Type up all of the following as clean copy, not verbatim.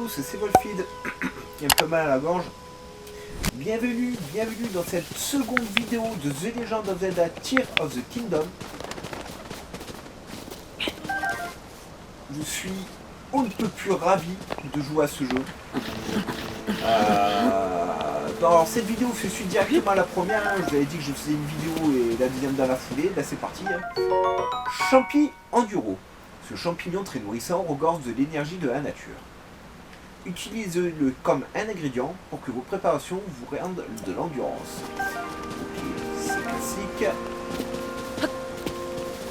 tous, c'est Wolfid. Il a un peu mal à la gorge. Bienvenue dans cette seconde vidéo de The Legend of Zelda Tears of the Kingdom. Je suis on ne peut plus ravi de jouer à ce jeu. Dans cette vidéo, je suis directement à la première. Je vous avais dit que je faisais une vidéo et la deuxième dans la foulée. Là, c'est parti. Champi Enduro. Ce champignon très nourrissant regorge de l'énergie de la nature. Utilisez-le comme un ingrédient pour que vos préparations vous rendent de l'endurance. Ok, c'est classique.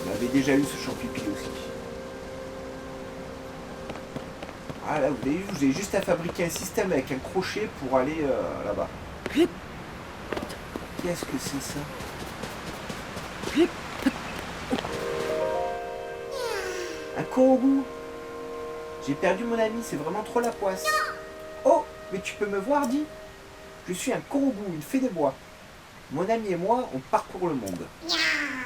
On avait déjà eu ce champipi aussi. Ah là, vous avez vu, vous avez juste à fabriquer un système avec un crochet pour aller là-bas. Qu'est-ce que c'est ça? Un Korogu. J'ai perdu mon ami, c'est vraiment trop la poisse. Oh, mais tu peux me voir, dis. Je suis un Korogu, une fée des bois. Mon ami et moi, on parcourt le monde.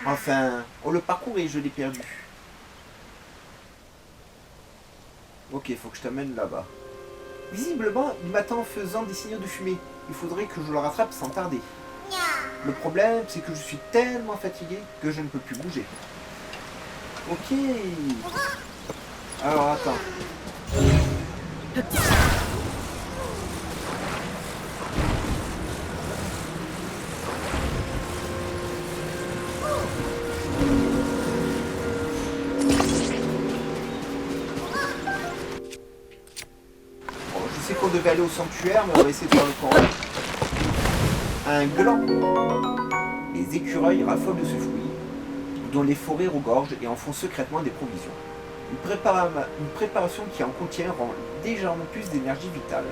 Enfin, on le parcourt et je l'ai perdu. Ok, faut que je t'amène là-bas. Visiblement, il m'attend en faisant des signaux de fumée. Il faudrait que je le rattrape sans tarder. Le problème, c'est que je suis tellement fatigué que je ne peux plus bouger. Ok. Alors, attends. Bon, je sais qu'on devait aller au sanctuaire, mais on va essayer de faire le camp. Un gland. Les écureuils raffolent de ce fruit, dont les forêts regorgent et en font secrètement des provisions. Une préparation qui en contient rend légèrement plus d'énergie vitale.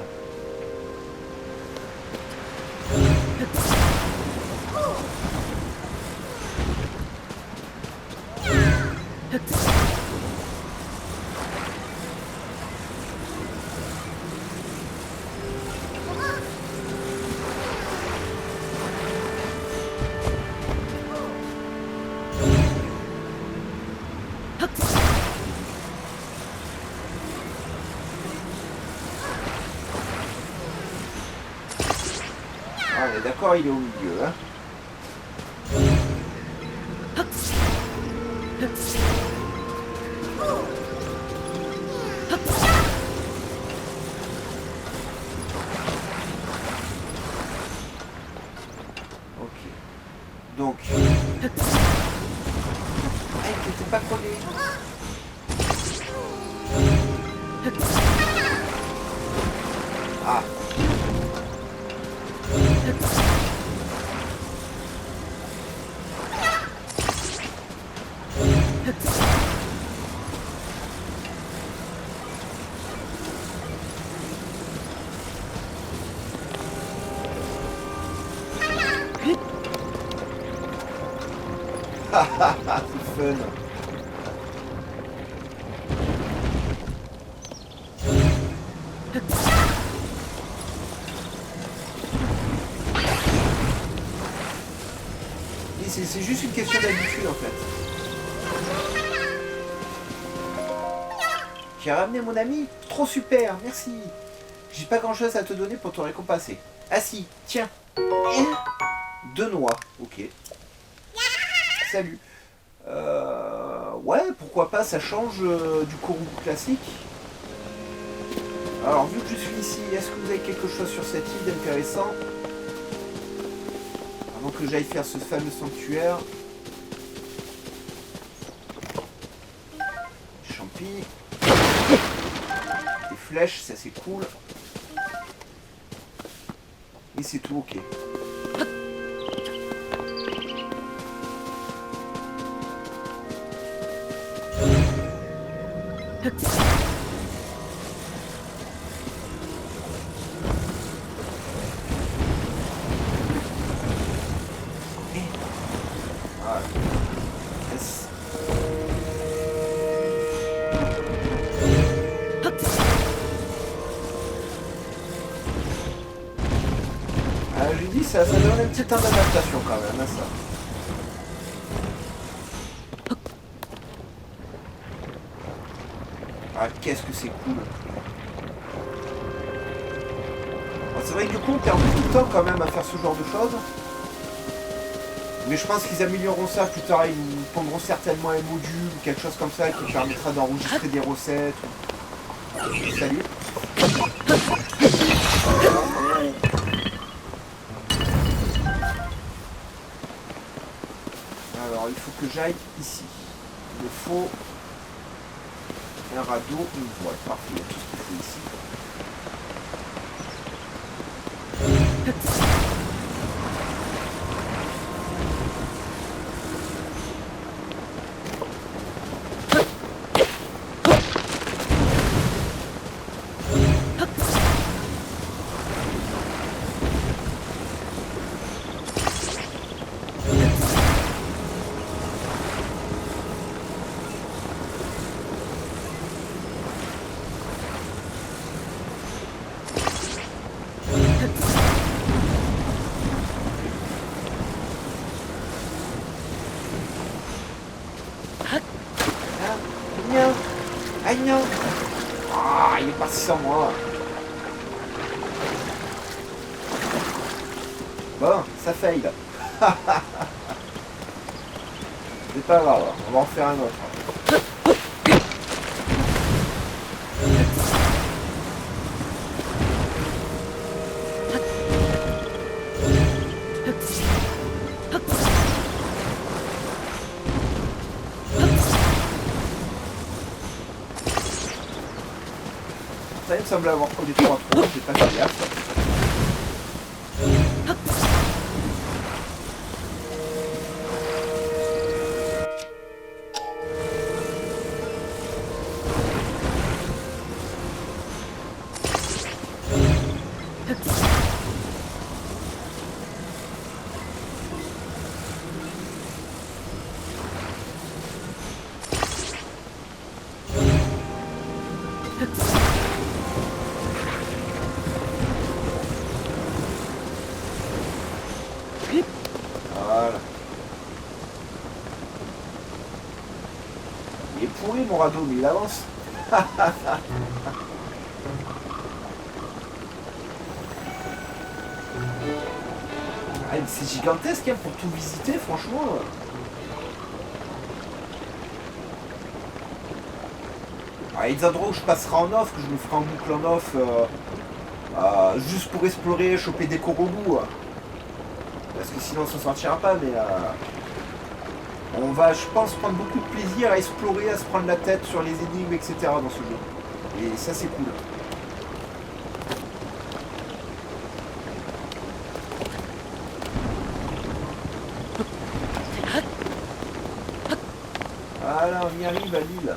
Ah, on est d'accord, il est au milieu, hein. Ok. Donc. Hey, t'étais pas collé. Ah. C'est fun. C'est juste une question d'habitude en fait. J'ai ramené mon ami, trop super, merci. J'ai pas grand chose à te donner pour te récompenser. Ah si, tiens. 2 noix, ok. Salut. Ouais, pourquoi pas, ça change du Korogu classique. Alors, vu que je suis ici, est-ce que vous avez quelque chose sur cette île d'intéressant? Avant que j'aille faire ce fameux sanctuaire. Champi. Des flèches, ça c'est cool. Et c'est tout, ok. Je lui dis, ça donne un petit temps d'adaptation quand même, hein, ça. Ah, qu'est-ce que c'est cool. C'est vrai que du coup on perd beaucoup de temps quand même à faire ce genre de choses. Mais je pense qu'ils amélioreront ça plus tard, ils nous pondront certainement un module ou quelque chose comme ça qui permettra d'enregistrer des recettes. Salut. Alors il faut que j'aille ici. Il me faut un radeau, une voile. Parfait, il y a tout ce qu'il faut ici. Agnon. Ah, il est parti sans moi. Bon, ça fail. C'est pas grave, on va en faire un autre. Ça me semble avoir pris des 3 trop, j'ai pas fait gaffe. Voilà. Il est pourri mon radeau, mais il avance. Ah, mais c'est gigantesque hein, pour tout visiter, franchement. Ah, il y a des endroits où je passerai en off, que je me ferai en boucle en off, juste pour explorer, choper des corobous. Parce que sinon on s'en sortira pas, mais on va, je pense, prendre beaucoup de plaisir à explorer, à se prendre la tête sur les énigmes, etc. dans ce jeu. Et ça c'est cool. Voilà, on y arrive à l'île.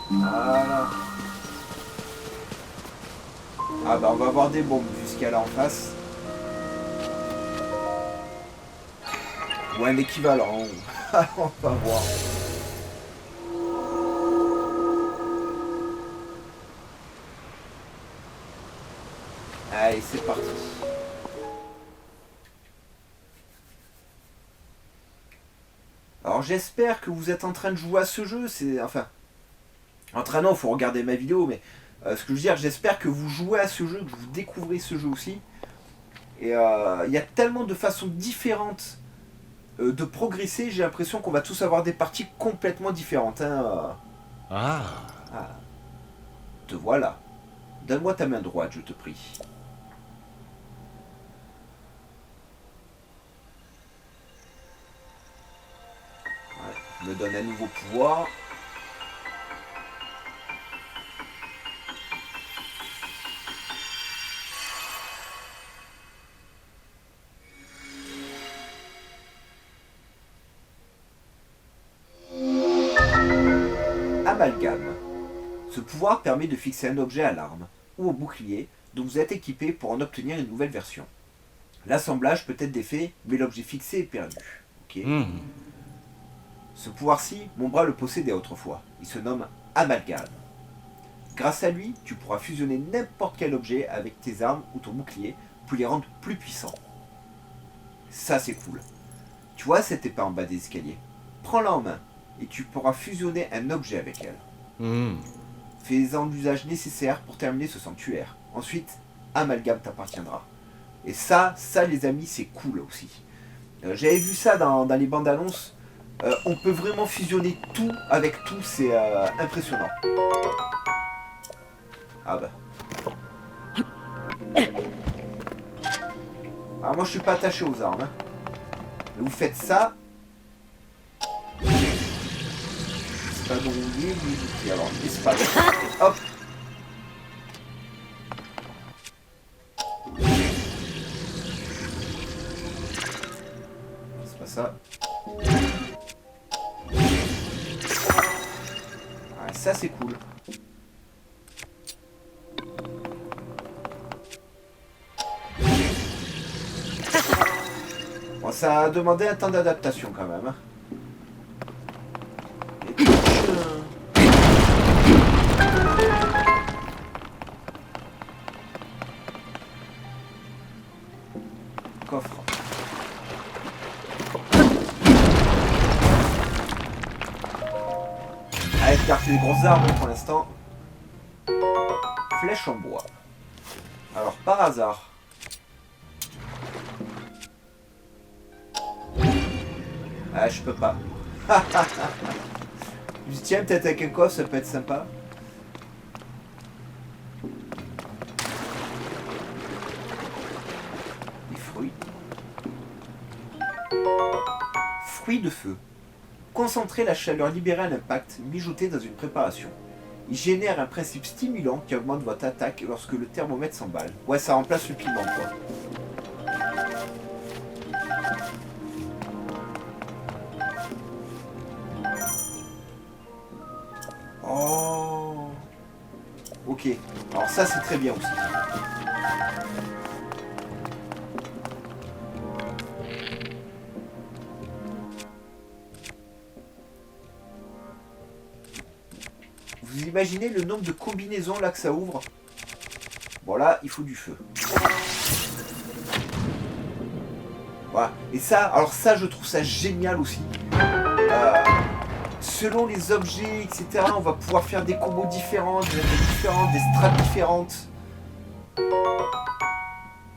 Voilà. Ah bah on va avoir des bombes jusqu'à là en face. Ou un équivalent. On va voir. Allez, c'est parti. Alors j'espère que vous êtes en train de jouer à ce jeu. C'est enfin, en train non, faut regarder ma vidéo, mais ce que je veux dire, j'espère que vous jouez à ce jeu, que vous découvrez ce jeu aussi. Et il y a tellement de façons différentes de progresser. J'ai l'impression qu'on va tous avoir des parties complètement différentes. Hein. Ah. Ah. Te voilà. Donne-moi ta main droite, je te prie. Ouais, me donne un nouveau pouvoir. Amalgame. Ce pouvoir permet de fixer un objet à l'arme ou au bouclier dont vous êtes équipé pour en obtenir une nouvelle version. L'assemblage peut être défait, mais l'objet fixé est perdu. Okay. Ce pouvoir-ci, mon bras le possédait autrefois. Il se nomme Amalgame. Grâce à lui, tu pourras fusionner n'importe quel objet avec tes armes ou ton bouclier pour les rendre plus puissants. Ça, c'est cool. Tu vois cette épée en bas des escaliers? Prends-la en main. et tu pourras fusionner un objet avec elle. Hmm. Fais-en l'usage nécessaire pour terminer ce sanctuaire. Ensuite, Amalgame t'appartiendra. Et ça les amis, c'est cool aussi. J'avais vu ça dans les bandes annonces. On peut vraiment fusionner tout avec tout, c'est impressionnant. Ah bah. Alors moi je suis pas attaché aux armes. Hein. Mais vous faites ça. C'est pas rouillé, oui. Alors, espace. Et hop. C'est pas ça. Ah, ça c'est cool. Bon, ça a demandé un temps d'adaptation quand même. Hein. Coffre. Allez, écarter les grosses arbres pour l'instant. Flèche en bois. Alors, par hasard. Ah, je peux pas. Je dis, tiens, peut-être avec un coffre, ça peut être sympa. Des fruits. Fruits de feu. Concentrer la chaleur libérée à l'impact, mijoter dans une préparation. Il génère un principe stimulant qui augmente votre attaque lorsque le thermomètre s'emballe. Ouais, ça remplace le piment, quoi. Oh. Ok. Alors ça, c'est très bien aussi. Vous imaginez le nombre de combinaisons là que ça ouvre? Bon là, il faut du feu. Voilà. Et ça, alors ça, je trouve ça génial aussi. Selon les objets, etc., on va pouvoir faire des combos différents, des attaques différentes, des strats différentes.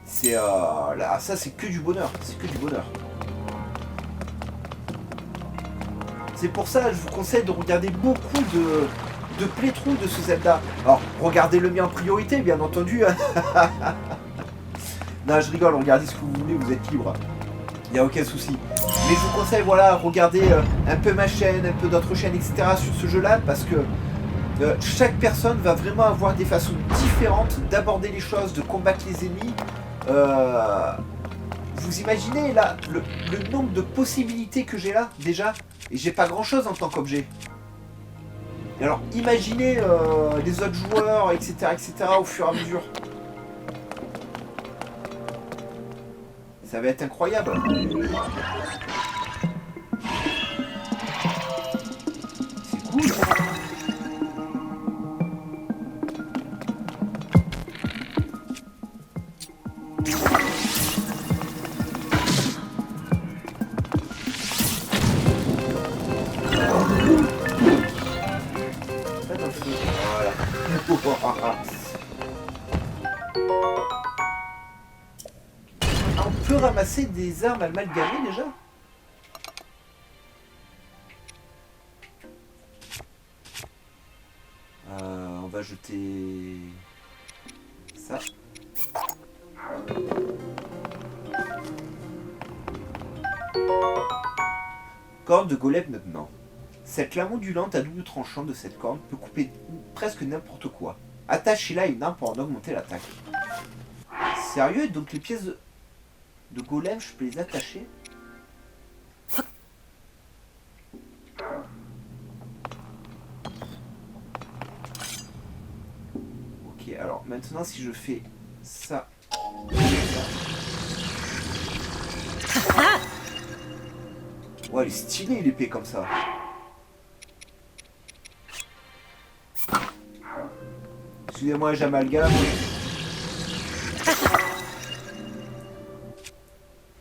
C'est là, ça c'est que du bonheur, c'est que du bonheur. C'est pour ça que je vous conseille de regarder beaucoup de playthroughs de ce Zelda. Alors, regardez le mien en priorité, bien entendu. Non, je rigole, regardez ce que vous voulez, vous êtes libre. Il n'y a aucun souci. Mais je vous conseille, voilà, regardez un peu ma chaîne, un peu d'autres chaînes, etc. sur ce jeu-là, parce que chaque personne va vraiment avoir des façons différentes d'aborder les choses, de combattre les ennemis. Vous imaginez là le nombre de possibilités que j'ai là, déjà, et j'ai pas grand-chose en tant qu'objet. Et alors, imaginez les autres joueurs, etc., etc., au fur et à mesure. Ça va être incroyable. C'est cool. Pas dans le feu. Voilà. On peut ramasser des armes amalgamées déjà? On va jeter ça. Corne de golem maintenant. Cette lame ondulante à double tranchant de cette corne peut couper presque n'importe quoi. Attachez-la à une arme pour en augmenter l'attaque. Sérieux? Donc les pièces de golem, je peux les attacher? Ok, alors maintenant si je fais ça... Ouais, elle est stylée l'épée comme ça. Excusez-moi, j'amalgame.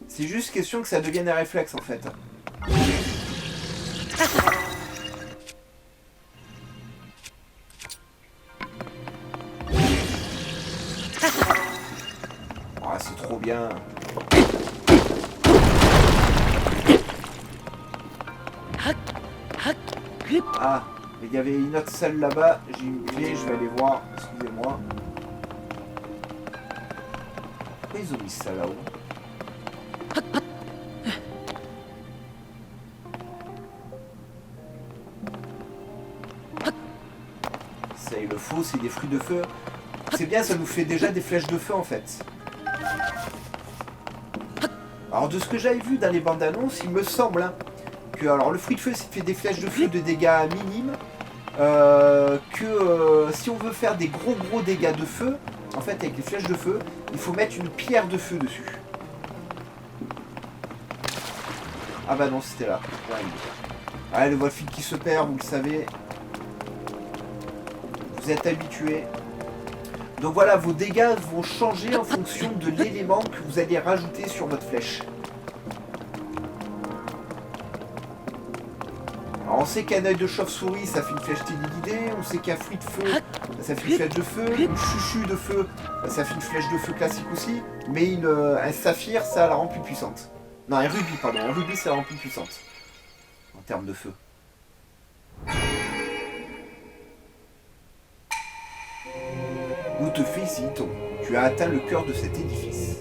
C'est juste question que ça devienne un réflexe en fait. bien. Ah, mais il y avait une autre salle là-bas. J'ai une clé, je vais aller voir. Excusez-moi. Pourquoi ils ont mis ça là-haut? C'est le faux, c'est des fruits de feu. C'est bien, ça nous fait déjà des flèches de feu en fait. Alors de ce que j'avais vu dans les bandes annonces, il me semble hein, que alors, le fruit de feu fait des flèches de feu de dégâts minimes. Si on veut faire des gros dégâts de feu, en fait avec les flèches de feu, il faut mettre une pierre de feu dessus. Ah bah non, c'était là. Ah, le voile fil qui se perd, vous le savez. Vous êtes habitués. Donc voilà, vos dégâts vont changer en fonction de l'élément que vous allez rajouter sur votre flèche. Alors on sait qu'un œil de chauve-souris, ça fait une flèche téléguidée. On sait qu'un fruit de feu, ça fait une flèche de feu. Une chuchu de feu, ça fait une flèche de feu classique aussi. Mais un saphir, ça la rend plus puissante. Non, un rubis, pardon. Un rubis, ça la rend plus puissante. En termes de feu. Nous te félicitons. Tu as atteint le cœur de cet édifice.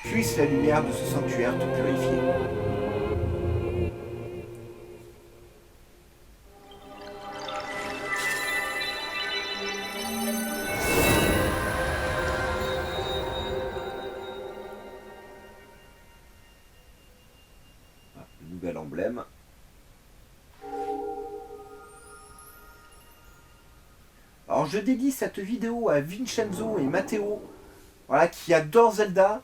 Puisse la lumière de ce sanctuaire te purifier. Le nouvel emblème. Alors je dédie cette vidéo à Vincenzo et Matteo, voilà, qui adorent Zelda.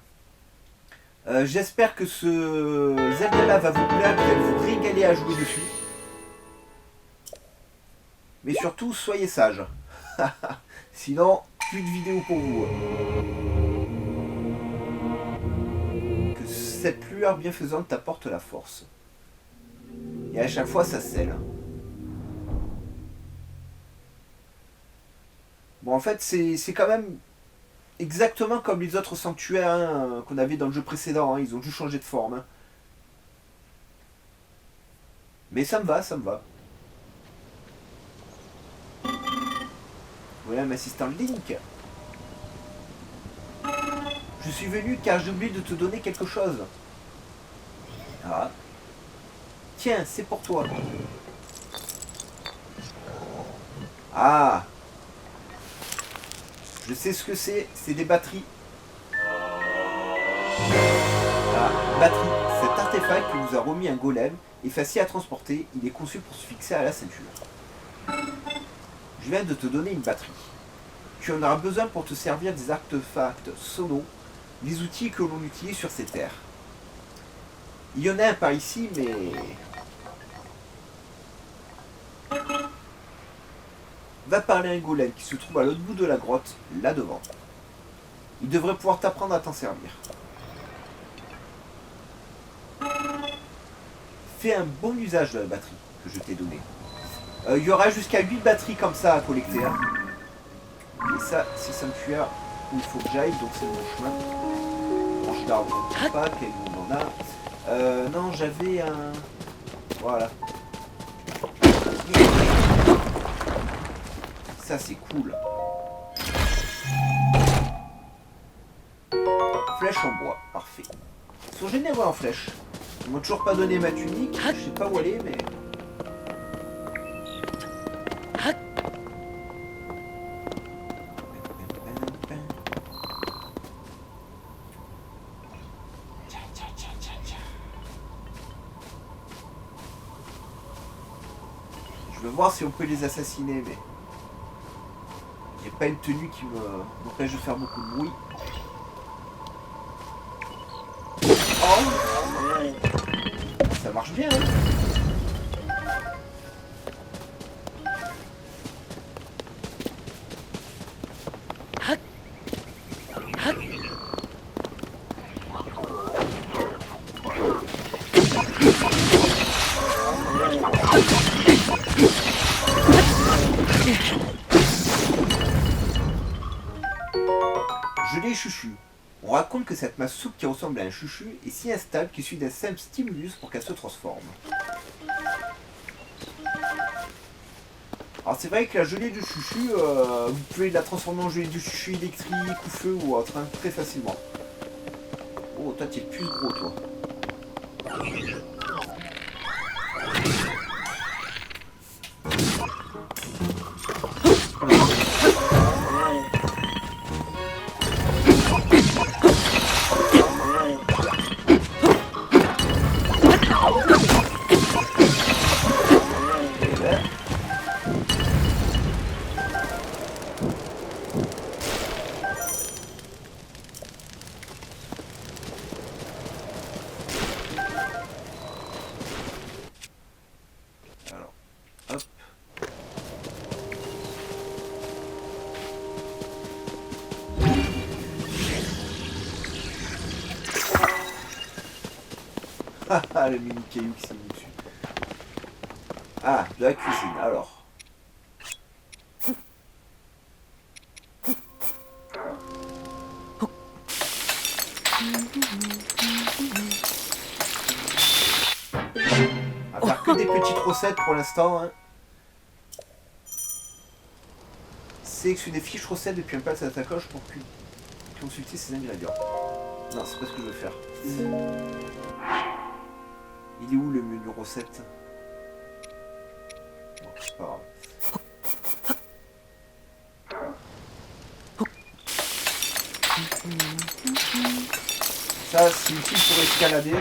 J'espère que ce Zelda-là va vous plaire, que vous allez vous régaler à jouer dessus. Mais surtout, soyez sages. Sinon, plus de vidéos pour vous. Que cette lueur bienfaisante t'apporte la force. Et à chaque fois, ça scelle. Bon, en fait, c'est quand même exactement comme les autres sanctuaires hein, qu'on avait dans le jeu précédent. Hein. Ils ont juste changé de forme. Hein. Mais ça me va, ça me va. Voilà mon assistant Link. Je suis venu car j'ai oublié de te donner quelque chose. Ah. Tiens, c'est pour toi. Ah. Je sais ce que c'est des batteries. Ah, batterie. Cet artefact que nous a remis un golem est facile à transporter, il est conçu pour se fixer à la ceinture. Je viens de te donner une batterie. Tu en auras besoin pour te servir des artefacts sonos, des outils que l'on utilise sur ces terres. Il y en a un par ici, mais... Va parler à un golem qui se trouve à l'autre bout de la grotte, là devant. Il devrait pouvoir t'apprendre à t'en servir. Fais un bon usage de la batterie que je t'ai donnée. Il y aura jusqu'à 8 batteries comme ça à collecter. Hein. Et ça, c'est sanctuaire où il faut que j'aille, donc c'est mon chemin. Branche d'arbre, on ne pas, quel monde on a. Non, j'avais un... Voilà. Ça, c'est cool. Flèche en bois, parfait. Ils sont généreux en flèches. Ils m'ont toujours pas donné ma tunique, je sais pas où elle est, mais... Je veux voir si on peut les assassiner, mais... J'ai pas une tenue qui m'empêche de faire beaucoup de bruit. Oh, ça marche bien, hein. gelée chuchu. On raconte que cette masse souple qui ressemble à un chuchu est si instable qu'il suit d'un simple stimulus pour qu'elle se transforme. Alors c'est vrai que la gelée de chuchu, vous pouvez la transformer en gelée de chuchu électrique ou feu ou autre, hein, très facilement. Oh, toi, t'es plus gros, toi. Ah, le mini caillou qui s'est mis dessus. Ah, de la cuisine, alors. On va faire que des petites recettes pour l'instant. Hein. Sélectionnez fiches recettes depuis un pas de sa sacoche pour consulter ses ingrédients. Non, c'est pas ce que je veux faire. Il est où le menu recettes? Bon, c'est pas grave. Ça, c'est utile pour escalader.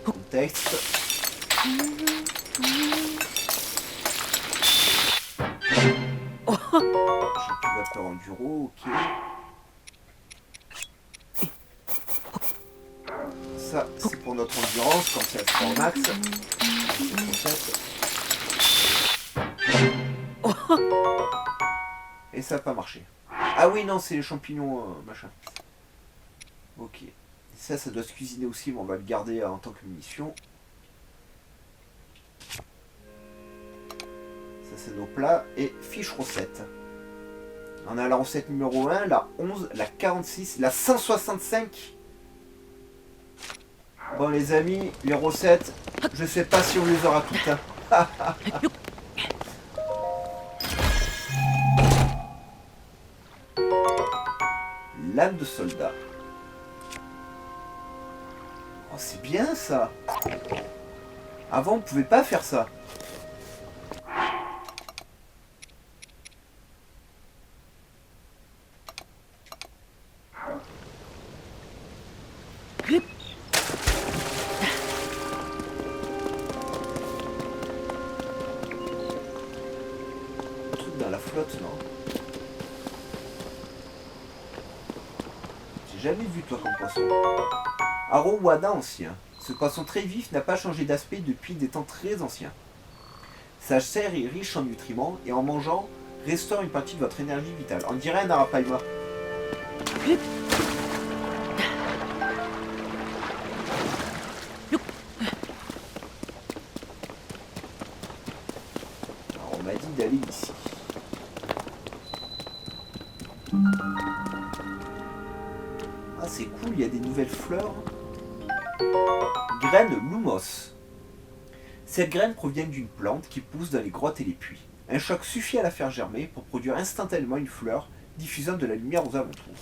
Contexte. Vapeur enduro, ok. Ça, c'est pour notre endurance, quand c'est à 3 max. Et ça n'a pas marché. Ah oui, non, c'est les champignons, machin. Ok. Ça doit se cuisiner aussi, mais on va le garder en tant que munition. Ça, c'est nos plats. Et fiche recette. On a la recette numéro 1, la 11, la 46, la 165. Bon les amis, les recettes, je sais pas si on les aura toutes. Hein. Lame de soldat. Oh, c'est bien ça. Avant on pouvait pas faire ça. Dans la flotte, non? J'ai jamais vu toi comme poisson. Arowada ancien. Ce poisson très vif n'a pas changé d'aspect depuis des temps très anciens. Sa chair est riche en nutriments et en mangeant, restaure une partie de votre énergie vitale. On dirait un arapaima. Alors on m'a dit d'aller ici. Ah c'est cool, il y a des nouvelles fleurs. Graine Lumos. Cette graine provient d'une plante qui pousse dans les grottes et les puits. Un choc suffit à la faire germer pour produire instantanément une fleur diffusant de la lumière aux alentours.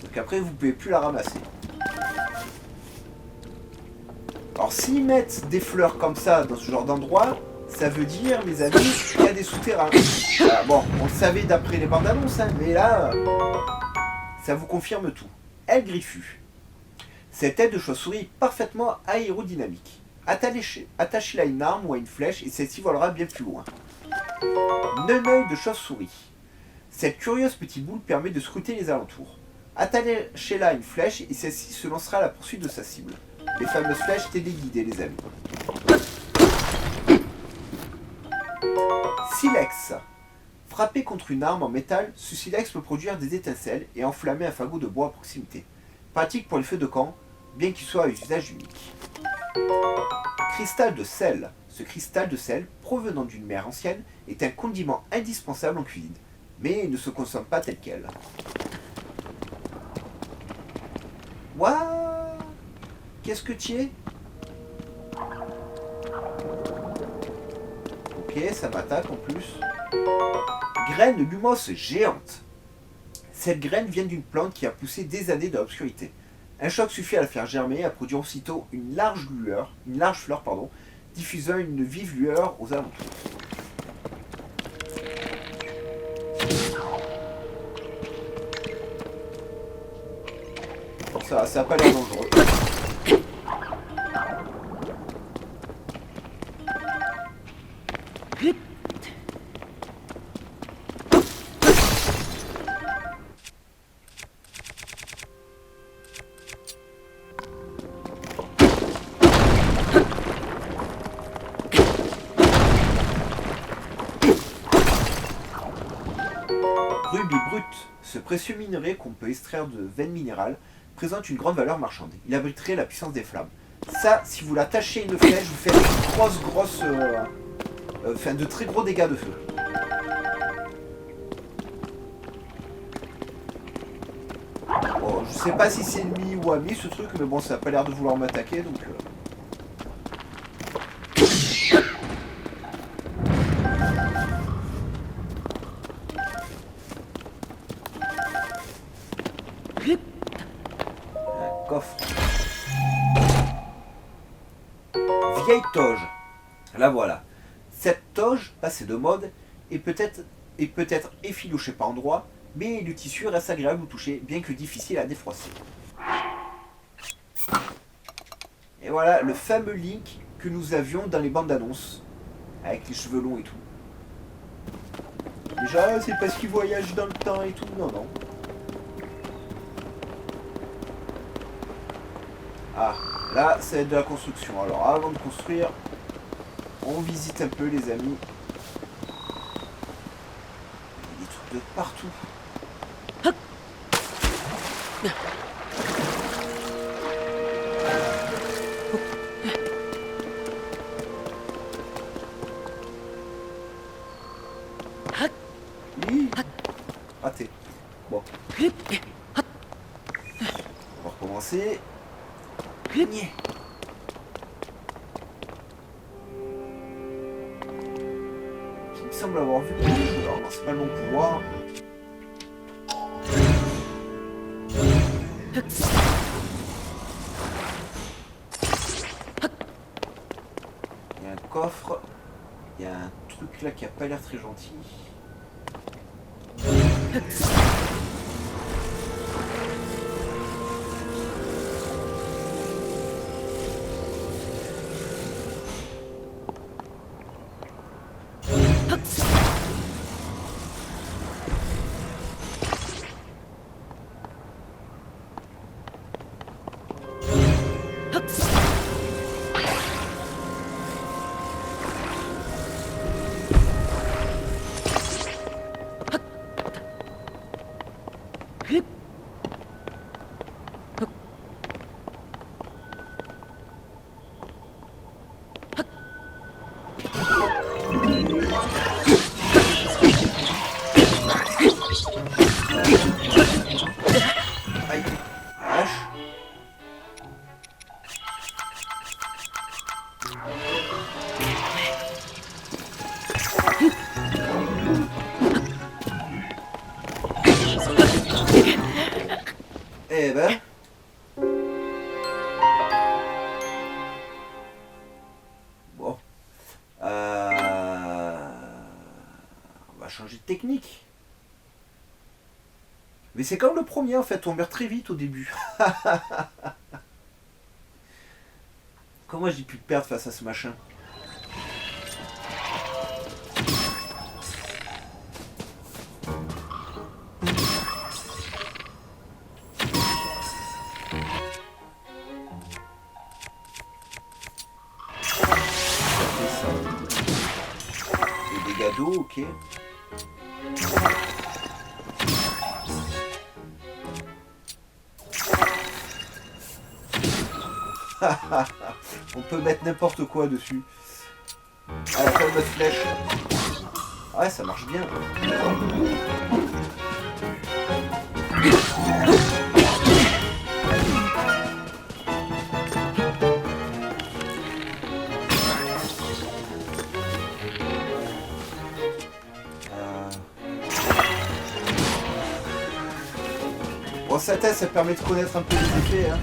Donc après vous ne pouvez plus la ramasser. Alors s'ils mettent des fleurs comme ça dans ce genre d'endroit, ça veut dire, mes amis, qu'il y a des souterrains. Bon, on le savait d'après les bandes annonces, hein, mais là, ça vous confirme tout. Aile griffue. Cette aile de chauve-souris est parfaitement aérodynamique. Attachez-la à une arme ou à une flèche et celle-ci volera bien plus loin. Neneuil de chauve-souris. Cette curieuse petite boule permet de scruter les alentours. Attachez-la à une flèche et celle-ci se lancera à la poursuite de sa cible. Les fameuses flèches téléguidées, les amis. Silex. Frapper contre une arme en métal, ce silex peut produire des étincelles et enflammer un fagot de bois à proximité. Pratique pour les feux de camp, bien qu'il soit à usage unique. Cristal de sel. Ce cristal de sel, provenant d'une mer ancienne, est un condiment indispensable en cuisine, mais il ne se consomme pas tel quel. What? Qu'est-ce que tu es? Ok, ça m'attaque en plus. Graine lumos géante. Cette graine vient d'une plante qui a poussé des années dans l'obscurité. Un choc suffit à la faire germer et à produire aussitôt une large fleur, diffusant une vive lueur aux alentours. Bon, ça a pas l'air dangereux. Rubis brut, ce précieux minerai qu'on peut extraire de veines minérales, présente une grande valeur marchande. Il abriterait la puissance des flammes. Ça, si vous l'attachez à une flèche, vous faites de très gros dégâts de feu. Bon, je sais pas si c'est ennemi ou ami ce truc, mais bon, ça a pas l'air de vouloir m'attaquer, donc... Un coffre. Vieille toge. La voilà. Cette toge, passée de mode, est peut-être effilochée par endroits, mais le tissu reste agréable au toucher, bien que difficile à défroisser. Et voilà le fameux Link que nous avions dans les bandes d'annonces, avec les cheveux longs et tout. Déjà, c'est parce qu'il voyage dans le temps et tout, non. Ah, là, ça va être de la construction. Alors, avant de construire, on visite un peu, les amis. Il y a des trucs de partout. Oui. Raté. Bon. On va recommencer. Il me semble avoir vu que alors non, c'est pas le bon pouvoir. Il y a un coffre. Il y a un truc là qui a pas l'air très gentil. Aïe, vache. Eh ben. Bon. On va changer de technique. Mais c'est comme le premier en fait, on meurt très vite au début. Comment j'ai pu perdre face à ce machin? Des dégâts d'eau, ok. On peut mettre n'importe quoi dessus. Ah, la fameuse flèche. Ouais, ça marche bien. Bon, ça tête, ça permet de connaître un peu les effets. Hein.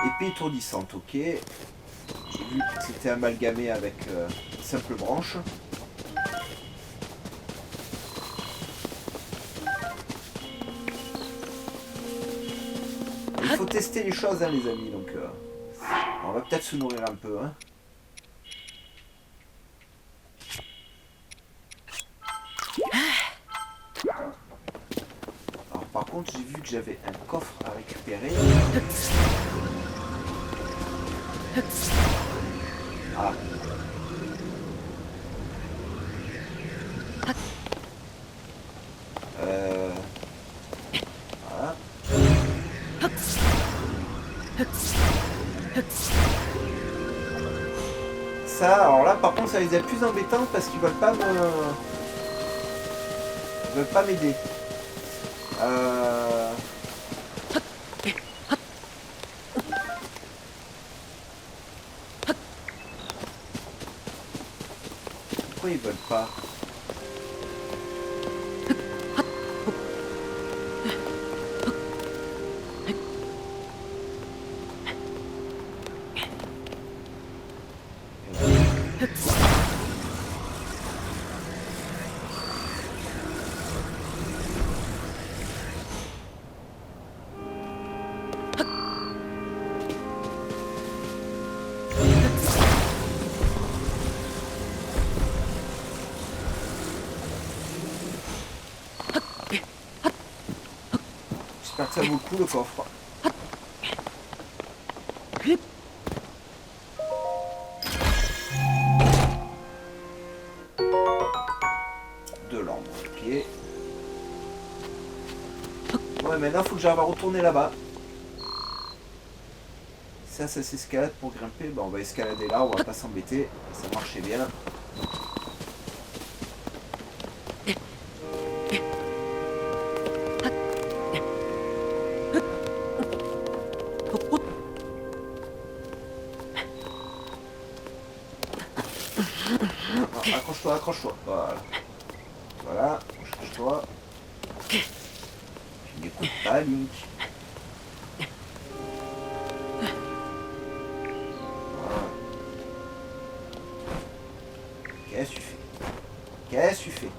Épée étourdissante, ok. J'ai vu que c'était amalgamé avec simple branche. Il faut tester les choses, hein, les amis. Donc, on va peut-être se nourrir un peu. Hein. Alors, par contre, j'ai vu que j'avais un coffre à récupérer. Ah. Voilà. Ça, alors là, par contre, ça les a plus embêtants parce qu'ils veulent pas me... Ils veulent pas m'aider. Pourquoi ils veulent pas? J'espère que ça vaut le coup le coffre. De l'ambre, ok. Ouais, maintenant faut que j'arrive à retourner là-bas. Ça s'escalade pour grimper. Bah, on va escalader là, on va pas s'embêter. Ça marchait bien. Accroche-toi, accroche-toi. Voilà. Voilà, accroche-toi. Tu n'écoutes pas, Link. Voilà. Qu'est-ce que tu fais? Qu'est-ce que tu fais?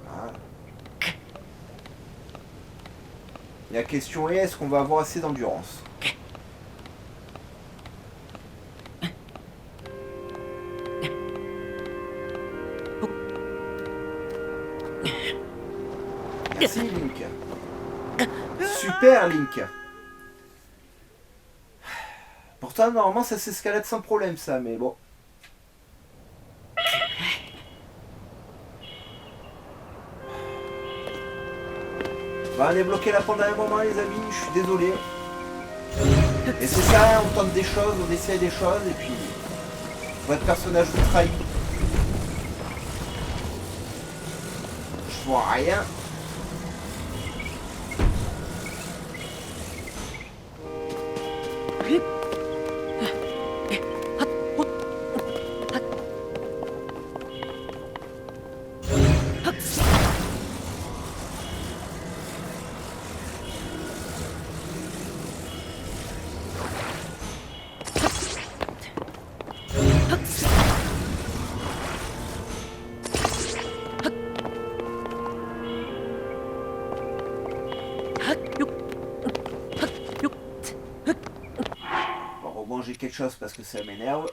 Voilà. La question est, est-ce qu'on va avoir assez d'endurance? Merci Link. Super Link. Pourtant normalement ça s'escalade sans problème ça, mais bon. On va débloquer là pendant un moment les amis, je suis désolé. Et c'est ça, on tente des choses, on essaie des choses et puis votre personnage vous trahit. Je vois rien. J'ai quelque chose parce que ça m'énerve.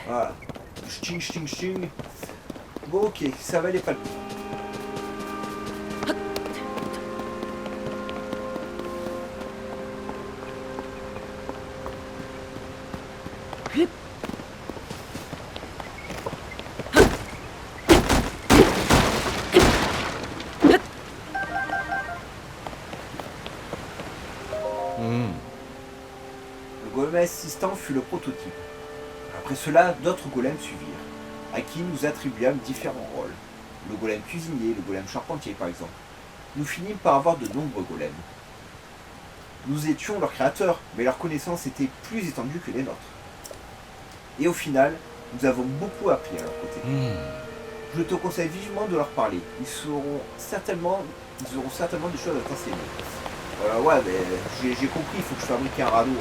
Voilà. Chting, chting, chting. Bon, ok, ça va les palper. assistant fut le prototype. Après cela, d'autres golems suivirent, à qui nous attribuâmes différents rôles. Le golem cuisinier, le golem charpentier par exemple. Nous finîmes par avoir de nombreux golems. Nous étions leurs créateurs, mais leurs connaissances étaient plus étendues que les nôtres. Et au final, nous avons beaucoup appris à leur côté. Je te conseille vivement de leur parler. Ils auront certainement des choses à t'enseigner. Ouais, mais j'ai compris, il faut que je fabrique un radeau.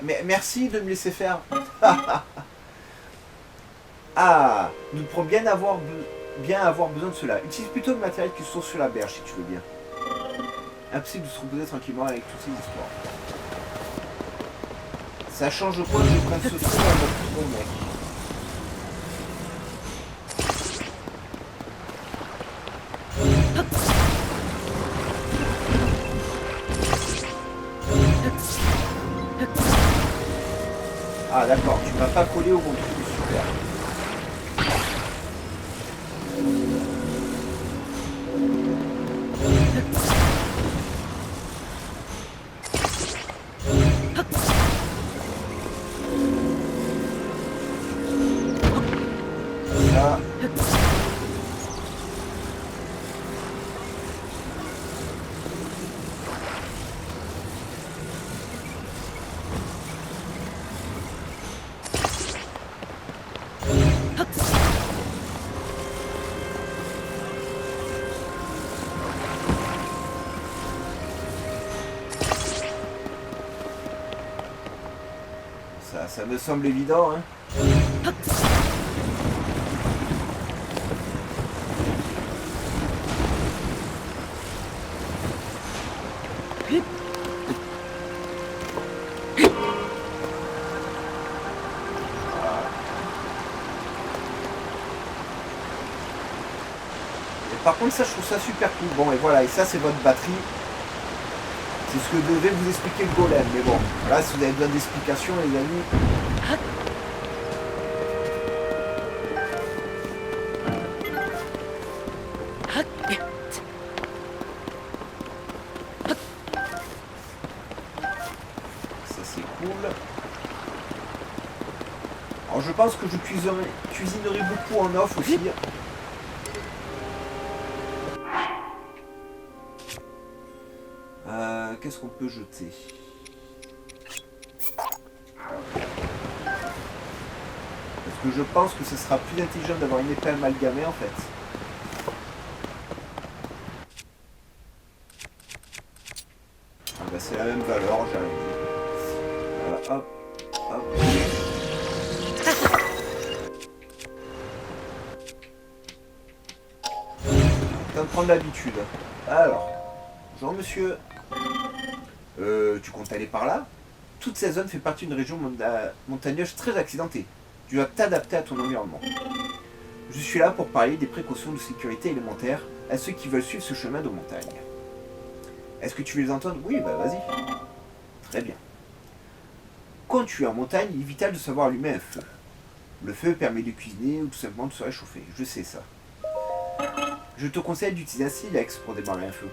Mais merci de me laisser faire. Ah, nous pourrons bien avoir besoin de cela. Utilise plutôt le matériel qui se trouve sur la berge, si tu veux bien. Impossible de se reposer tranquillement avec toutes ces histoires. Ça change quoi que je prenne ce truc à notre bon mec. Ah d'accord, tu m'as pas collé au bon truc, super. Ça. Ça me semble évident, hein. Par contre ça je trouve ça super cool. Bon et voilà, et ça c'est votre batterie. C'est ce que devait vous expliquer le golem. Mais bon, là si vous avez besoin d'explications les amis. Ça c'est cool. Alors je pense que je cuisinerai beaucoup en off aussi. Qu'est-ce qu'on peut jeter? Parce que je pense que ce sera plus intelligent d'avoir une épée amalgamée en fait. Ah bah c'est la même valeur, j'ai rien dit. Hop, hop. Temps de prendre l'habitude. Alors, bonjour monsieur. Tu comptes aller par là? Toute cette zone fait partie d'une région montagneuse très accidentée. Tu dois t'adapter à ton environnement. Je suis là pour parler des précautions de sécurité élémentaires à ceux qui veulent suivre ce chemin de montagne. Est-ce que tu veux les entendre? Oui, bah vas-y. Très bien. Quand tu es en montagne, il est vital de savoir allumer un feu. Le feu permet de cuisiner ou tout simplement de se réchauffer. Je sais ça. Je te conseille d'utiliser un silex pour démarrer un feu.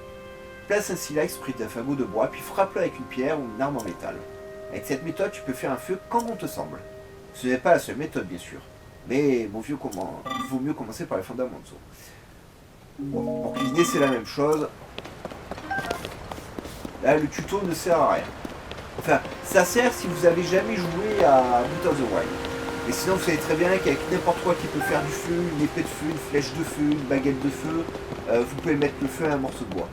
Place un silex pris d'un fagot de bois, puis frappe-le avec une pierre ou une arme en métal. Avec cette méthode, tu peux faire un feu quand bon te semble. Ce n'est pas la seule méthode, bien sûr. Mais bon vieux, il vaut mieux commencer par les fondamentaux. Bon, pour cuisiner, c'est la même chose. Là, le tuto ne sert à rien. Enfin, ça sert si vous avez jamais joué à Breath of the Wild. Mais sinon, vous savez très bien qu'avec n'importe quoi qui peut faire du feu, une épée de feu, une flèche de feu, une baguette de feu, vous pouvez mettre le feu à un morceau de bois.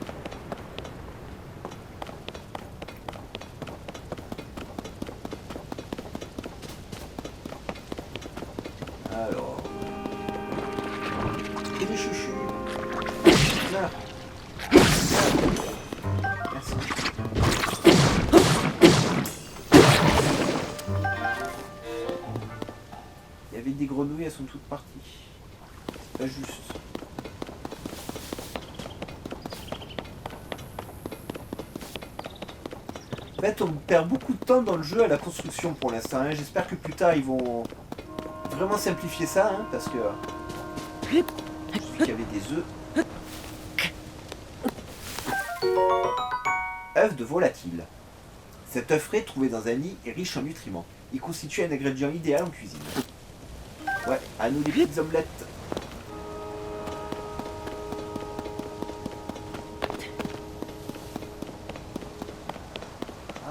Alors... Et les chouchous. Là. Merci. Il y avait des grenouilles, elles sont toutes parties. C'est pas juste. En fait, on perd beaucoup de temps dans le jeu à la construction pour l'instant. Hein. J'espère que plus tard, ils vont vraiment simplifier ça, hein, parce que... Je suis qu'il y avait des œufs. œuf de volatile. Cet œuf frais trouvé dans un nid est riche en nutriments. Il constitue un ingrédient idéal en cuisine. Ouais, à nous les petites omelettes.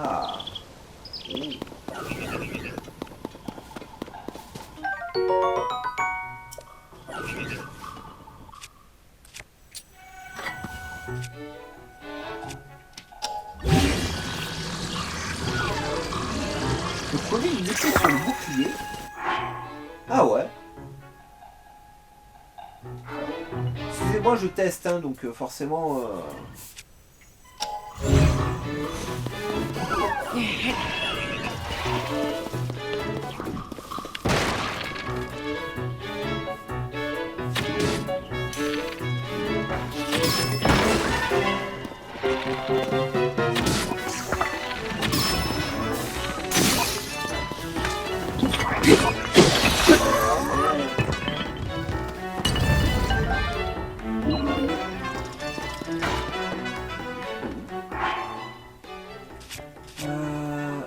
Ah. Le premier, il était sur le bouclier. Ah ouais. Excusez-moi, je teste, hein, donc forcément...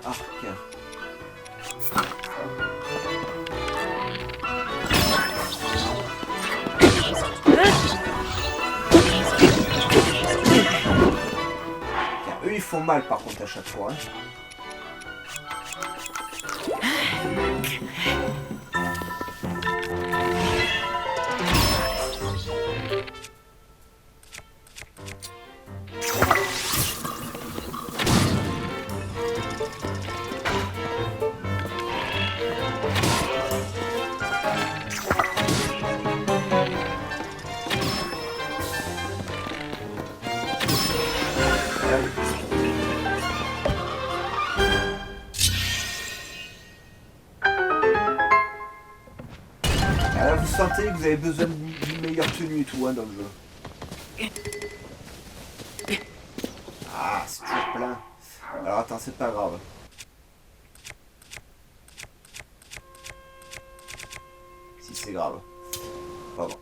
arc. Eux ils font mal par contre à chaque fois. Hein. Alors vous sentez que vous avez besoin d'une meilleure tenue et tout hein, dans le jeu. Ah, c'est toujours plein. Alors attends, c'est pas grave. Si c'est grave. Pardon.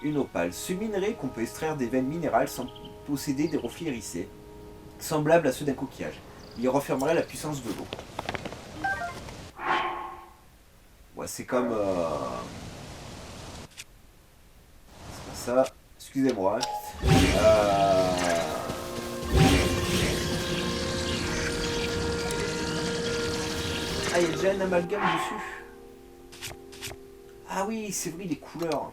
Une opale. Ce minerai qu'on peut extraire des veines minérales sans posséder des reflets hérissés, semblables à ceux d'un coquillage. Il renfermerait la puissance de l'eau. Ouais, c'est comme... C'est pas ça. Excusez-moi. Ah, il y a déjà un amalgame dessus. Ah oui, c'est vrai, les couleurs.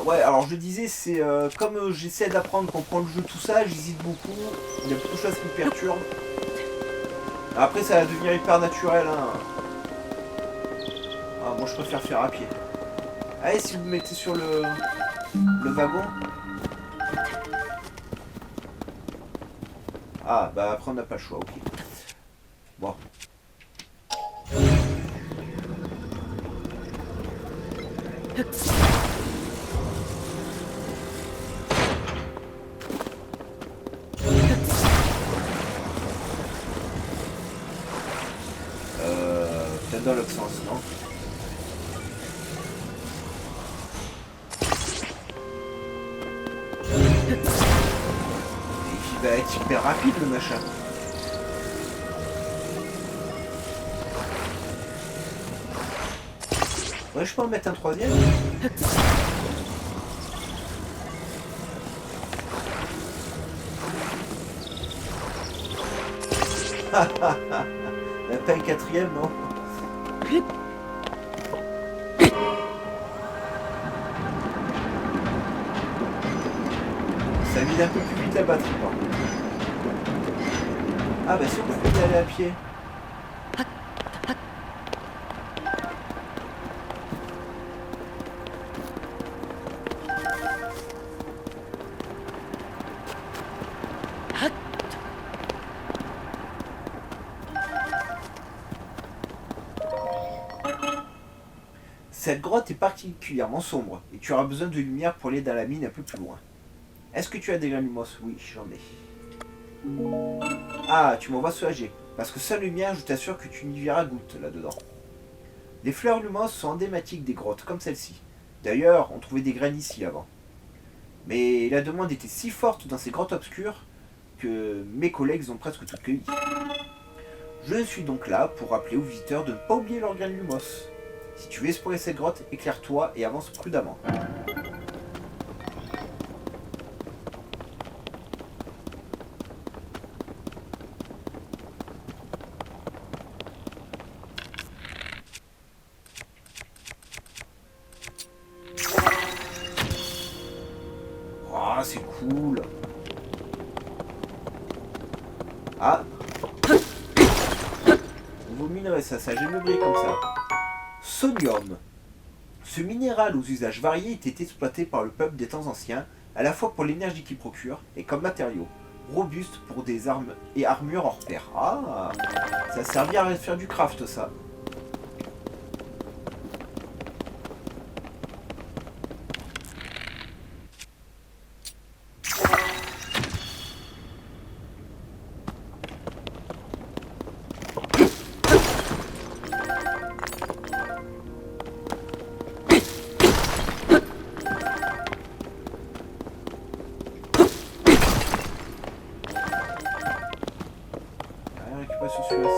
Ouais, alors je disais, c'est comme j'essaie d'apprendre, comprendre le jeu, tout ça, j'hésite beaucoup. Il y a beaucoup de choses qui me perturbent. Après, ça va devenir hyper naturel. Hein. Ah, moi, je préfère faire à pied. Allez, si vous me mettez sur le wagon. Ah, bah après, on n'a pas le choix, ok. Bon. Peut-être dans l'autre sens, non? Il va être hyper rapide le machin. Ouais, je peux en mettre un troisième. Pas un quatrième, non? Ça vide un peu plus vite la batterie, par contre. Ah bah si on peut y aller à pied. Cette grotte est particulièrement sombre et tu auras besoin de lumière pour aller dans la mine un peu plus loin. Est-ce que tu as des graines lumos? Oui, j'en ai. Ah, tu m'envoies soulager. Parce que sans lumière, je t'assure que tu n'y verras goutte là-dedans. Les fleurs lumos sont endématiques des grottes, comme celle-ci. D'ailleurs, on trouvait des graines ici avant. Mais la demande était si forte dans ces grottes obscures que mes collègues ont presque toutes cueilli. Je suis donc là pour rappeler aux visiteurs de ne pas oublier leurs graines lumos. Si tu veux explorer cette grotte, éclaire-toi et avance prudemment. Ah, c'est cool. Ah. Nouveau minerai, ça j'aime le bruit comme ça. Sodium. Ce minéral aux usages variés était exploité par le peuple des temps anciens, à la fois pour l'énergie qu'il procure et comme matériau, robuste pour des armes et armures hors pair. Ah, ça servir à faire du craft ça. Récupération sur celui-là.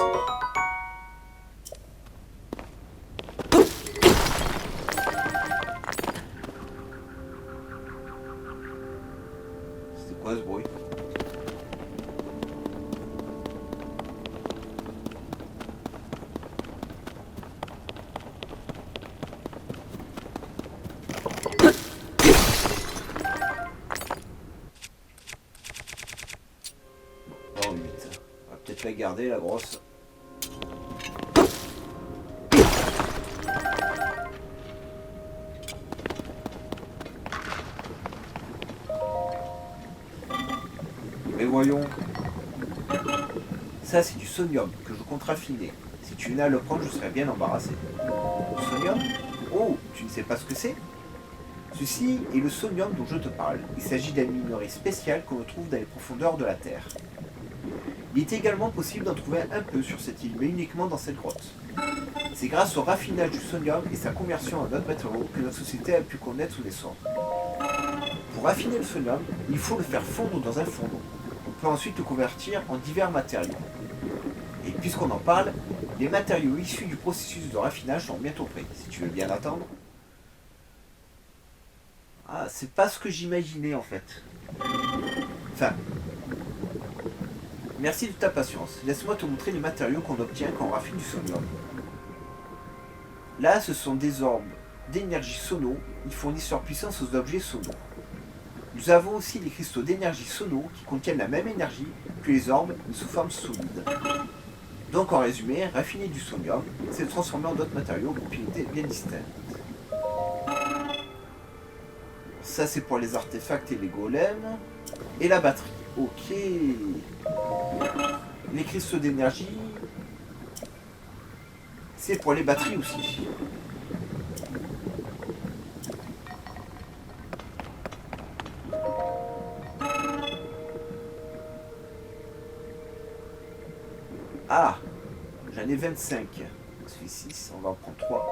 C'était quoi ce bruit? Oh 8. On va peut-être la garder la grosse. Mais voyons. Ça c'est du sonium que je compte raffiner. Si tu venais à le prendre, je serais bien embarrassé. Le sonium? Oh, tu ne sais pas ce que c'est? Ceci est le sonium dont je te parle. Il s'agit d'un minerai spécial qu'on trouve dans les profondeurs de la Terre. Il est également possible d'en trouver un peu sur cette île, mais uniquement dans cette grotte. C'est grâce au raffinage du sonium et sa conversion en autres matériaux que notre société a pu connaître son essor. Pour raffiner le sonium, il faut le faire fondre dans un fourneau. On peut ensuite le convertir en divers matériaux. Et puisqu'on en parle, les matériaux issus du processus de raffinage sont bientôt prêts, si tu veux bien attendre. Ah, c'est pas ce que j'imaginais en fait. Enfin, merci de ta patience. Laisse-moi te montrer les matériaux qu'on obtient quand on raffine du sonium. Là, ce sont des orbes d'énergie sono. Ils fournissent leur puissance aux objets sono. Nous avons aussi les cristaux d'énergie sono qui contiennent la même énergie que les orbes, mais sous forme solide. Donc en résumé, raffiner du sonium, c'est le transformer en d'autres matériaux aux propriétés bien distinctes. Ça c'est pour les artefacts et les golems. Et la batterie. Ok. Les cristaux d'énergie. C'est pour les batteries aussi. Ah, j'en ai 25. Ça fait 6, on va en prendre 3.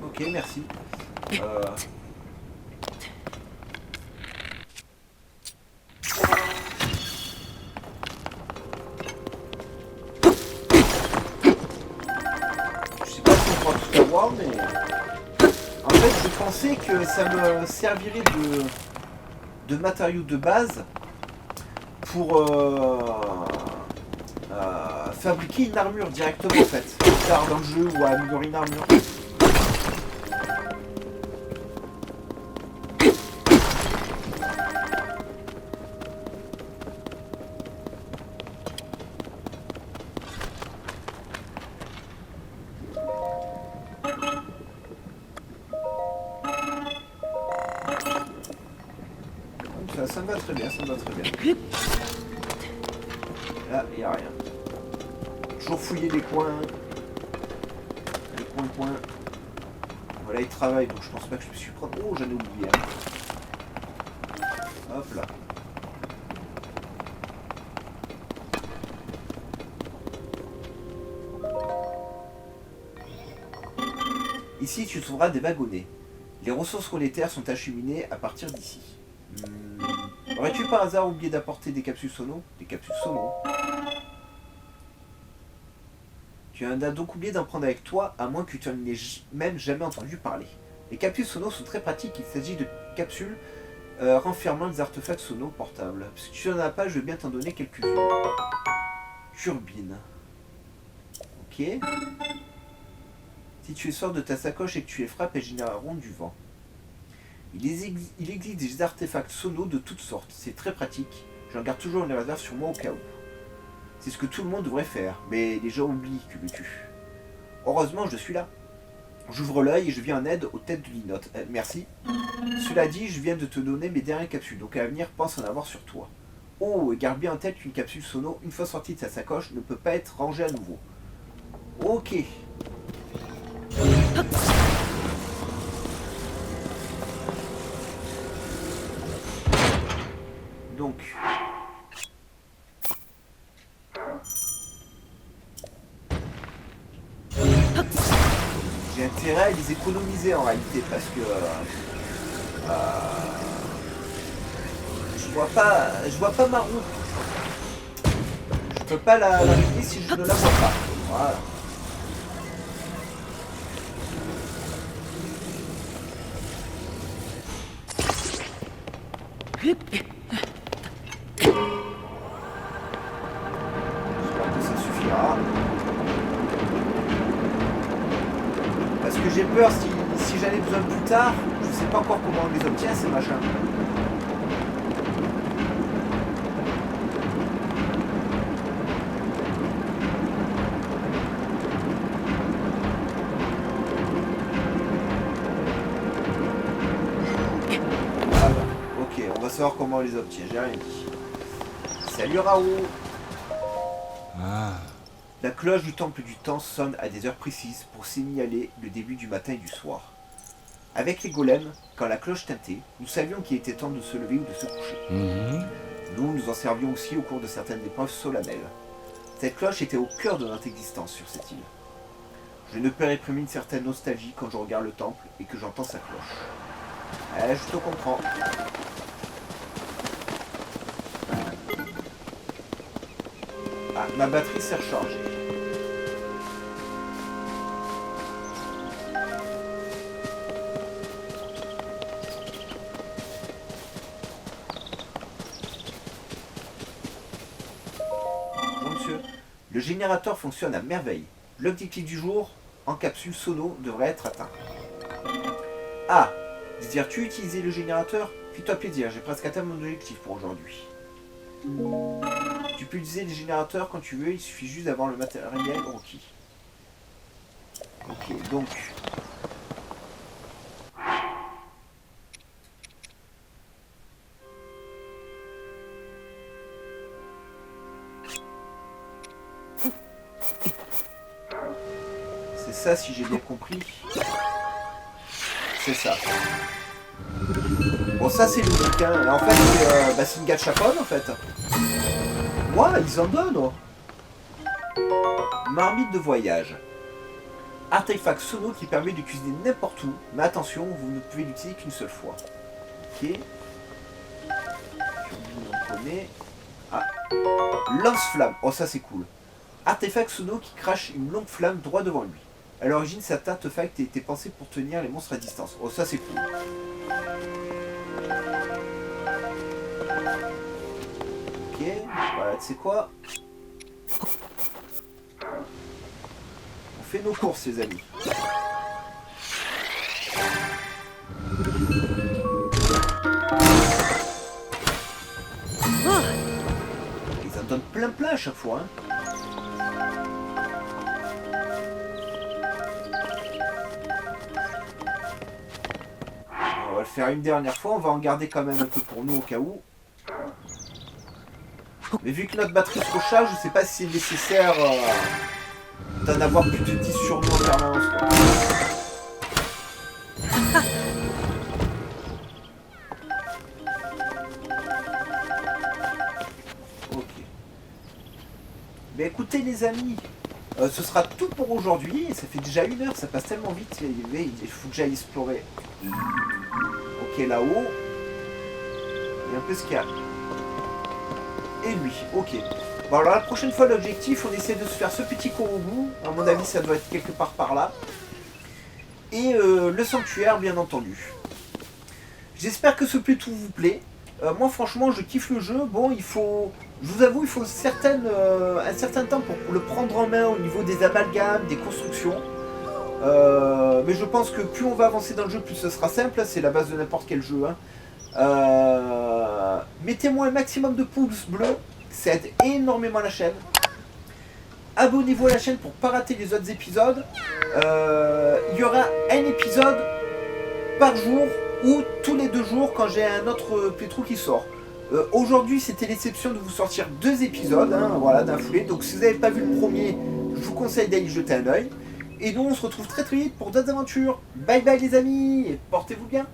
Ok, merci. Je sais pas si on pourra tout avoir, mais... En fait, je pensais que ça me servirait de matériaux de base pour fabriquer une armure directement en fait. Plus tard dans le jeu ou à améliorer une armure. ça me va très bien, ça me va très bien. Là, il n'y a rien. Toujours fouiller les coins. Les coins. Voilà, il travaille, donc je pense pas que je me suis prendre. Oh, j'en ai oublié. Hein. Hop là. Ici, tu trouveras des wagonnets. Les ressources monétaires sont acheminées à partir d'ici. Aurais-tu par hasard oublié d'apporter des capsules sono? Des capsules sono. Tu en as donc oublié d'en prendre avec toi, à moins que tu en aies même jamais entendu parler. Les capsules sono sont très pratiques, il s'agit de capsules renfermant des artefacts sono portables. Si tu n'en as pas, je vais bien t'en donner quelques-unes. Turbine. Ok. Si tu les sors de ta sacoche et que tu les frappes, elles généreront du vent. Il existe des artefacts sono de toutes sortes, c'est très pratique. J'en garde toujours une réserve sur moi au cas où. C'est ce que tout le monde devrait faire, mais les gens oublient, que veux-tu. Heureusement, je suis là. J'ouvre l'œil et je viens en aide aux têtes de linotte. Merci. Cela dit, je viens de te donner mes dernières capsules, donc à l'avenir, pense en avoir sur toi. Oh, et garde bien en tête qu'une capsule sono, une fois sortie de sa sacoche, ne peut pas être rangée à nouveau. Ok. Donc... j'ai intérêt à les économiser en réalité parce que je vois pas ma roue. Je peux pas la régler si je ne la vois pas. Voilà. J'espère que ça suffira. Parce que j'ai peur si j'en ai besoin plus tard, je sais pas encore comment on les obtient ces machins. Ah bah, ok, on va savoir comment on les obtient, j'ai rien dit. Salut Raoult. Ah. La cloche du temple du temps sonne à des heures précises pour signaler le début du matin et du soir. Avec les golems, quand la cloche tintait, nous savions qu'il était temps de se lever ou de se coucher. Nous en servions aussi au cours de certaines épreuves solennelles. Cette cloche était au cœur de notre existence sur cette île. Je ne peux réprimer une certaine nostalgie quand je regarde le temple et que j'entends sa cloche. Je te comprends. Ah, ma batterie s'est rechargée. Bonjour monsieur. Le générateur fonctionne à merveille. L'objectif du jour, en capsule sono, devrait être atteint. Ah, désires-tu utiliser le générateur? Fais-toi plaisir, j'ai presque atteint mon objectif pour aujourd'hui. Tu peux utiliser les générateurs quand tu veux, il suffit juste d'avoir le matériel requis. Ok, donc... c'est ça si j'ai bien compris. C'est ça. Bon ça c'est le bouquin, en fait c'est une gachapon en fait. Ouah, ils en donnent oh. Marmite de voyage. Artefact sono qui permet de cuisiner n'importe où, mais attention, vous ne pouvez l'utiliser qu'une seule fois. Ok. On connaît. Ah. Lance-flamme, oh ça c'est cool. Artefact sono qui crache une longue flamme droit devant lui. À l'origine, cet artefact était pensé pour tenir les monstres à distance. Oh ça c'est cool. Ok, voilà, tu sais quoi? On fait nos courses, les amis. Ils en donnent plein à chaque fois. Hein. On va le faire une dernière fois, on va en garder quand même un peu pour nous au cas où. Mais vu que notre batterie se recharge, je sais pas si c'est nécessaire d'en avoir plus de 10 sur nous en permanence, quoi. Ok. Mais écoutez les amis, ce sera tout pour aujourd'hui. Ça fait déjà 1 heure, ça passe tellement vite. Il faut que j'aille explorer. Ok, là-haut. Il y a un peu ce qu'il y a. Et lui, ok. Bon alors la prochaine fois l'objectif, on essaie de se faire ce petit Korogu. À mon avis ça doit être quelque part par là. Et le sanctuaire bien entendu. J'espère que ce tout vous plaît. Moi franchement je kiffe le jeu. Bon il faut, je vous avoue il faut un certain temps pour le prendre en main au niveau des amalgames, des constructions. Mais je pense que plus on va avancer dans le jeu, plus ce sera simple. C'est la base de n'importe quel jeu. Hein. Mettez-moi un maximum de pouces bleus, ça aide énormément la chaîne. Abonnez-vous à la chaîne pour ne pas rater les autres épisodes. Il y aura un épisode par jour ou tous les 2 jours quand j'ai un autre playthrough qui sort. Aujourd'hui c'était l'exception de vous sortir 2 épisodes, hein, voilà, d'un foulée. Donc si vous n'avez pas vu le premier, je vous conseille d'aller jeter un oeil. Et nous on se retrouve très vite pour d'autres aventures. Bye bye les amis, et portez-vous bien.